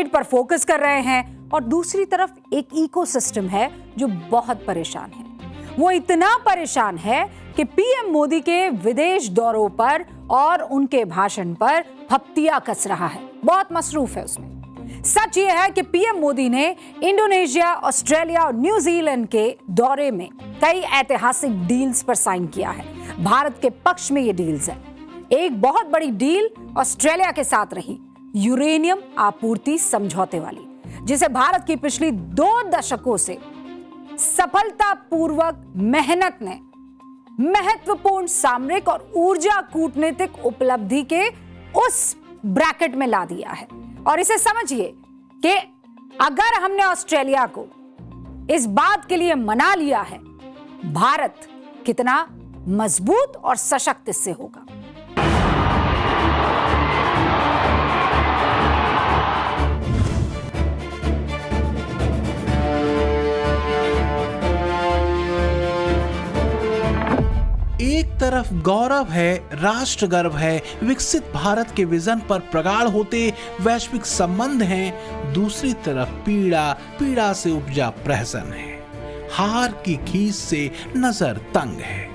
पर फोकस कर रहे हैं और दूसरी तरफ एक इकोसिस्टम है जो बहुत परेशान है। वो इतना परेशान है कि पीएम मोदी के विदेश दौरों पर और उनके भाषण पर फप्तियां कस रहा है, बहुत मसरूफ है उसमें। सच ये है कि पीएम मोदी ने इंडोनेशिया, ऑस्ट्रेलिया और न्यूजीलैंड के दौरे में कई ऐतिहासिक डील्स पर साइन किया है। भारत के पक्ष में ये डील्स है। एक बहुत बड़ी डील ऑस्ट्रेलिया के साथ रही, यूरेनियम आपूर्ति समझौते वाली, जिसे भारत की पिछली 2 दशकों से सफलतापूर्वक मेहनत ने महत्वपूर्ण सामरिक और ऊर्जा कूटनीतिक उपलब्धि के उस ब्रैकेट में ला दिया है। और इसे समझिए कि अगर हमने ऑस्ट्रेलिया को इस बात के लिए मना लिया है, भारत कितना मजबूत और सशक्त इससे होगा। एक तरफ गौरव है, राष्ट्र गर्व है, विकसित भारत के विजन पर प्रगाढ़ होते वैश्विक संबंध हैं, दूसरी तरफ पीड़ा से उपजा प्रहसन है, हार की खींच से नजर तंग है।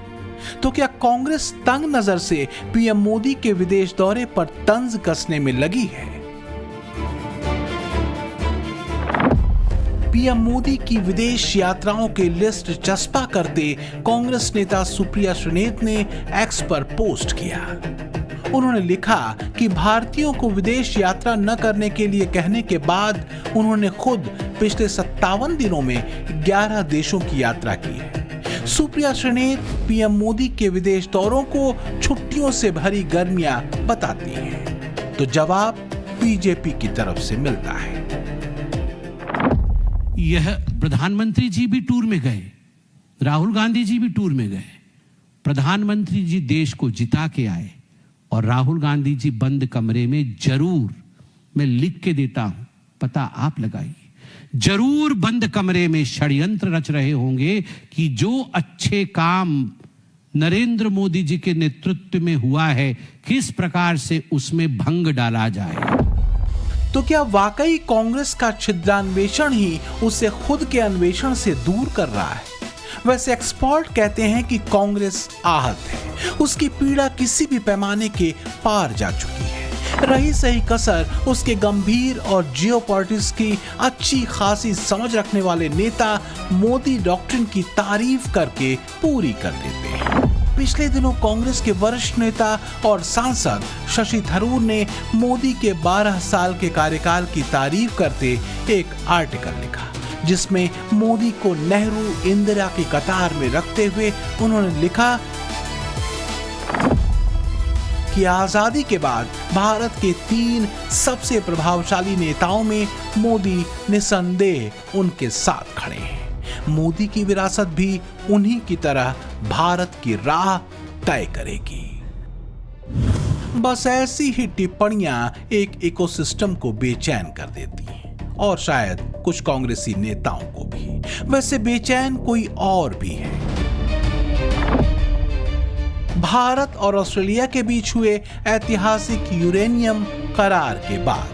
तो क्या कांग्रेस तंग नजर से पीएम मोदी के विदेश दौरे पर तंज कसने में लगी है? पीएम मोदी की विदेश यात्राओं की लिस्ट चस्पा करते कांग्रेस नेता सुप्रिया श्रीनेत ने एक्स पर पोस्ट किया। उन्होंने लिखा कि भारतीयों को विदेश यात्रा न करने के लिए कहने के बाद उन्होंने खुद पिछले 57 दिनों में 11 देशों की यात्रा की है। सुप्रिया श्रीनेत पीएम मोदी के विदेश दौरों को छुट्टियों से भरी गर्मियां बताती हैं, तो जवाब बीजेपी की तरफ से मिलता है। यह प्रधानमंत्री जी भी टूर में गए, राहुल गांधी जी भी टूर में गए। प्रधानमंत्री जी देश को जिता के आए और राहुल गांधी जी बंद कमरे में जरूर, मैं लिख के देता हूं, पता आप लगाइए, जरूर बंद कमरे में षड्यंत्र रच रहे होंगे कि जो अच्छे काम नरेंद्र मोदी जी के नेतृत्व में हुआ है, किस प्रकार से उसमें भंग डाला जाए। तो क्या वाकई कांग्रेस का छिद्रान्वेषण ही उसे खुद के अन्वेषण से दूर कर रहा है? वैसे एक्सपर्ट कहते हैं कि कांग्रेस आहत है, उसकी पीड़ा किसी भी पैमाने के पार जा चुकी है। रही सही कसर उसके गंभीर और जियोपॉलिटिक्स की अच्छी खासी समझ रखने वाले नेता मोदी डॉक्ट्रिन की तारीफ करके पूरी कर देते हैं। पिछले दिनों कांग्रेस के वरिष्ठ नेता और सांसद शशि थरूर ने मोदी के 12 साल के कार्यकाल की तारीफ करते एक आर्टिकल लिखा, जिसमें मोदी को नेहरू, इंदिरा की कतार में रखते हुए उन्होंने लिखा कि आजादी के बाद भारत के 3 सबसे प्रभावशाली नेताओं में मोदी निसंदेह उनके साथ खड़े हैं। मोदी की विरासत भी उन्हीं की तरह भारत की राह तय करेगी। बस ऐसी ही टिप्पणियां एक इकोसिस्टम को बेचैन कर देती हैं, और शायद कुछ कांग्रेसी नेताओं को भी। वैसे बेचैन कोई और भी है। भारत और ऑस्ट्रेलिया के बीच हुए ऐतिहासिक यूरेनियम करार के बाद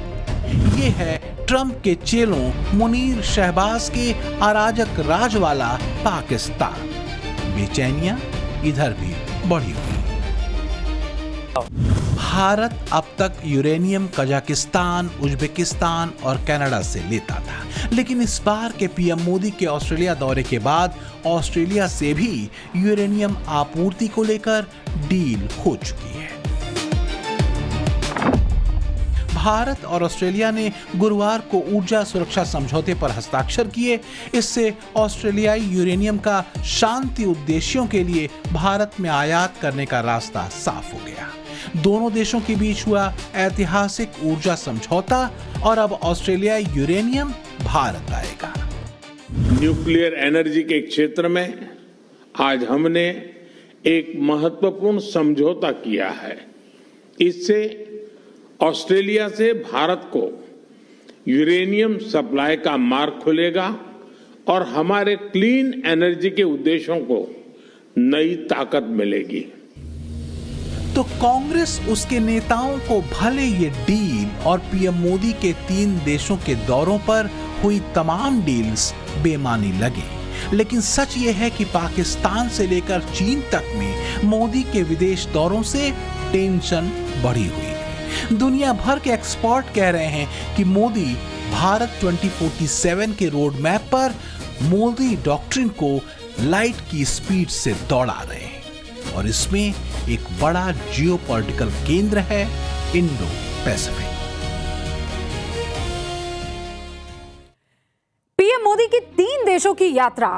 ये है ट्रंप के चेलों मुनीर शहबाज के अराजक राज वाला पाकिस्तान। बेचैनियां इधर भी बढ़ी हुई। भारत अब तक यूरेनियम कजाकिस्तान, उज्बेकिस्तान और कनाडा से लेता था, लेकिन इस बार के पीएम मोदी के ऑस्ट्रेलिया दौरे के बाद ऑस्ट्रेलिया से भी यूरेनियम आपूर्ति को लेकर डील हो चुकी है। भारत और ऑस्ट्रेलिया ने गुरुवार को ऊर्जा सुरक्षा समझौते पर हस्ताक्षर किए। इससे ऑस्ट्रेलियाई यूरेनियम का शांति उद्देश्यों के लिए भारत में आयात करने का रास्ता साफ हो गया। दोनों देशों के बीच हुआ ऐतिहासिक ऊर्जा समझौता, और अब ऑस्ट्रेलियाई यूरेनियम भारत आएगा। न्यूक्लियर एनर्जी के क्षेत्र में आज हमने एक महत्वपूर्ण समझौता किया है। इससे ऑस्ट्रेलिया से भारत को यूरेनियम सप्लाई का मार्ग खुलेगा और हमारे क्लीन एनर्जी के उद्देश्यों को नई ताकत मिलेगी। तो कांग्रेस उसके नेताओं को भले ये डील और पीएम मोदी के 3 देशों के दौरों पर हुई तमाम डील्स बेमानी लगे, लेकिन सच ये है कि पाकिस्तान से लेकर चीन तक में मोदी के विदेश दौरों से टेंशन बढ़ी हुई है। दुनिया भर के एक्सपर्ट कह रहे हैं कि मोदी भारत 2047 के रोड मैप पर मोदी डॉक्ट्रिन को लाइट की स्पीड से दौड़ा रहे हैं और इसमें एक बड़ा जियोपॉलिटिकल केंद्र है इंडो पैसिफिक। पीएम मोदी की 3 देशों की यात्रा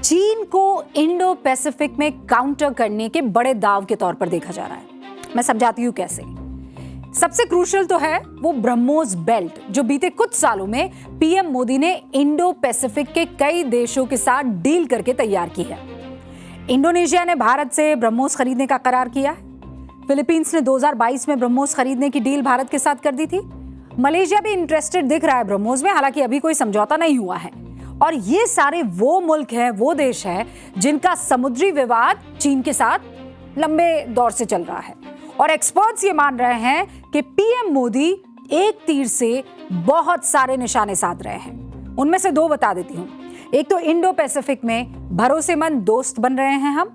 चीन को इंडो पैसिफिक में काउंटर करने के बड़े दाव के तौर पर देखा जा रहा है। मैं समझाती हूं कैसे। सबसे क्रूशियल तो है वो ब्रह्मोस बेल्ट, जो बीते कुछ सालों में पीएम मोदी ने इंडो पैसिफिक के कई देशों के साथ डील करके तैयार की है। इंडोनेशिया ने भारत से ब्रह्मोस खरीदने का करार किया है। फिलीपींस ने 2022 में ब्रह्मोस खरीदने की डील भारत के साथ कर दी थी। मलेशिया भी इंटरेस्टेड दिख रहा है ब्रह्मोस में, हालांकि अभी कोई समझौता नहीं हुआ है। और ये सारे वो मुल्क हैं, वो देश हैं जिनका समुद्री विवाद चीन के साथ लंबे दौर से चल रहा है। और एक्सपर्ट्स ये मान रहे हैं कि पीएम मोदी एक तीर से बहुत सारे निशाने साध रहे हैं। उनमें से 2 बता देती हूं। एक तो इंडो पैसिफिक में भरोसेमंद दोस्त बन रहे हैं हम,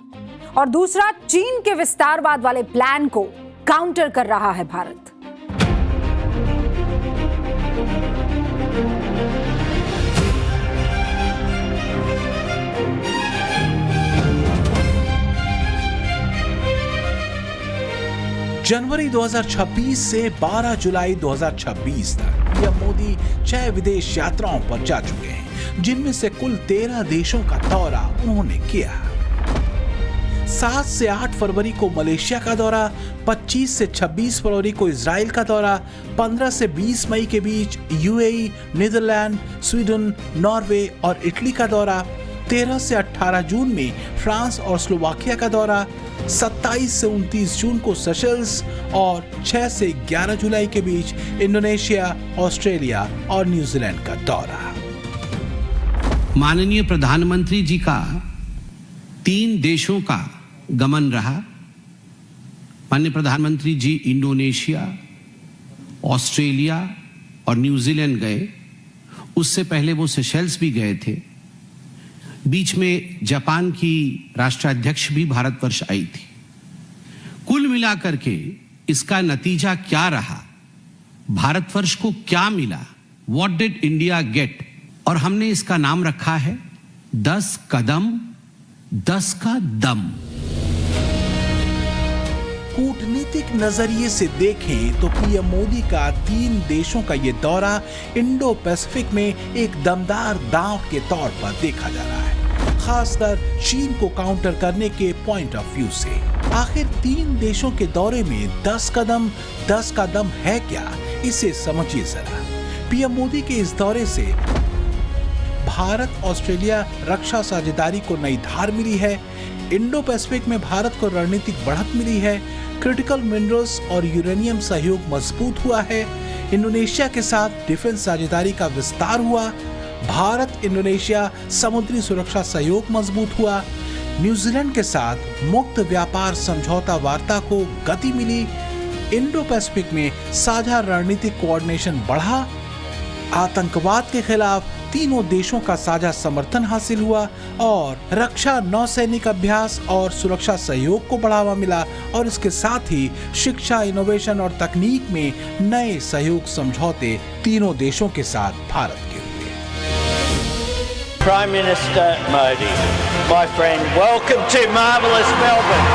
और दूसरा चीन के विस्तारवाद वाले प्लान को काउंटर कर रहा है भारत। जनवरी 2026 से 12 जुलाई 2026 तक पीएम मोदी 6 विदेश यात्राओं पर जा चुके हैं, जिनमें से कुल 13 देशों का दौरा उन्होंने किया। 7 से 8 फरवरी को मलेशिया का दौरा, 25 से 26 फरवरी को इजराइल का दौरा, 15 से 20 मई के बीच यूएई, नीदरलैंड, स्वीडन, नॉर्वे और इटली का दौरा, 13 से 18 जून में फ्रांस और स्लोवाकिया का दौरा, 27 से 29 जून को सेशल्स और 6 से 11 जुलाई के बीच इंडोनेशिया, ऑस्ट्रेलिया और न्यूजीलैंड का दौरा। माननीय प्रधानमंत्री जी का 3 देशों का गमन रहा। माननीय प्रधानमंत्री जी इंडोनेशिया, ऑस्ट्रेलिया और न्यूजीलैंड गए। उससे पहले वो सेशल्स भी गए थे। बीच में जापान की राष्ट्राध्यक्ष भी भारतवर्ष आई थी। कुल मिलाकर के इसका नतीजा क्या रहा, भारतवर्ष को क्या मिला, व्हाट डिड इंडिया गेट, और हमने इसका नाम रखा है 10 कदम 10 का दम। कूटनीतिक नजरिए से देखें तो पीएम मोदी का 3 देशों का ये दौरा इंडो पैसिफिक में एक दमदार दांव के तौर पर देखा जा रहा है, खासकर चीन को काउंटर करने के पॉइंट ऑफ व्यू से। आखिर 3 देशों के दौरे में 10 कदम 10 का दम है क्या, इसे समझिए जरा। पीएम मोदी के इस दौरे से भारत ऑस्ट्रेलिया रक्षा साझेदारी को नई धार मिली है, इंडो पैसिफिक में भारत को रणनीतिक बढ़त मिली है, क्रिटिकल मिनरल्स और यूरेनियम सहयोग मजबूत हुआ है, इंडोनेशिया के साथ डिफेंस साझेदारी का विस्तार हुआ, भारत इंडोनेशिया समुद्री सुरक्षा सहयोग मजबूत हुआ, न्यूजीलैंड के साथ मुक्त व्यापार समझौता वार्ता को गति मिली, इंडो पैसिफिक में साझा रणनीतिक कोऑर्डिनेशन बढ़ा, आतंकवाद के खिलाफ तीनों देशों का साझा समर्थन हासिल हुआ और रक्षा नौसैनिक अभ्यास और सुरक्षा सहयोग को बढ़ावा मिला, और इसके साथ ही शिक्षा, इनोवेशन और तकनीक में नए सहयोग समझौते तीनों देशों के साथ भारत के हुए। Prime Minister Modi, my friend, welcome to marvellous Melbourne.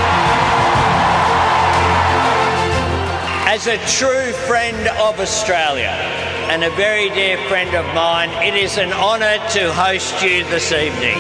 As a true friend of Australia and a very dear friend of mine, it is an honour to host you this evening.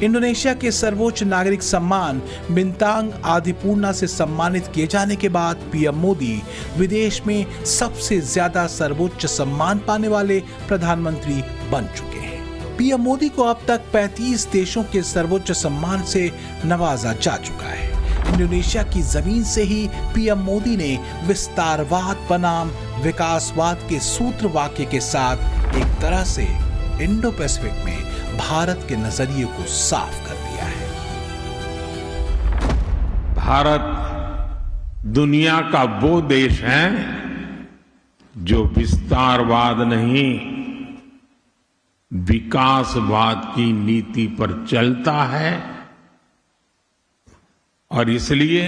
Indonesia के सर्वोच्च नागरिक सम्मान बिंतांग आदिपूर्णा से सम्मानित किए जाने के बाद पीएम मोदी विदेश में सबसे ज्यादा सर्वोच्च सम्मान पाने वाले प्रधानमंत्री बन चुके हैं। पीएम मोदी को अब तक 35 देशों के सर्वोच्च सम्मान से नवाजा जा चुका है। इंडोनेशिया की जमीन से ही पीएम मोदी ने विस्तारवाद बनाम विकासवाद के सूत्र वाक्य के साथ एक तरह से इंडो पैसिफिक में भारत के नजरिए को साफ कर दिया है। भारत दुनिया का वो देश है जो विस्तारवाद नहीं, विकासवाद की नीति पर चलता है। और इसलिए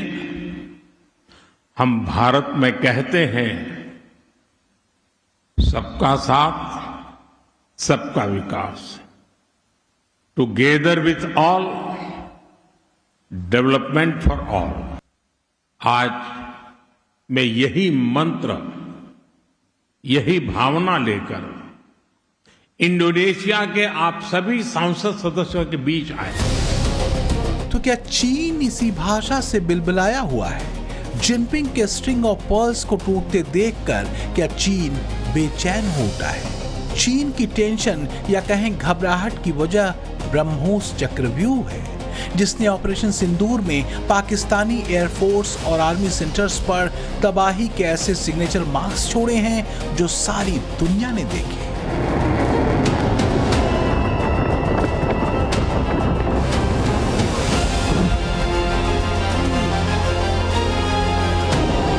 हम भारत में कहते हैं, सबका साथ सबका विकास, together with all, development for all. आज मैं यही मंत्र, यही भावना लेकर इंडोनेशिया के आप सभी सांसद सदस्यों के बीच आए। तो क्या चीन इसी भाषा से बिलबिलाया हुआ है? जिनपिंग के स्ट्रिंग ऑफ पर्ल्स को टूटते देखकर क्या चीन बेचैन हो उठा है? चीन की टेंशन या कहें घबराहट की वजह ब्रह्मोस चक्रव्यूह है, जिसने ऑपरेशन सिंदूर में पाकिस्तानी एयरफोर्स और आर्मी सेंटर्स पर तबाही के ऐसे सिग्नेचर मार्क्स छोड़े हैं जो सारी दुनिया ने देखे।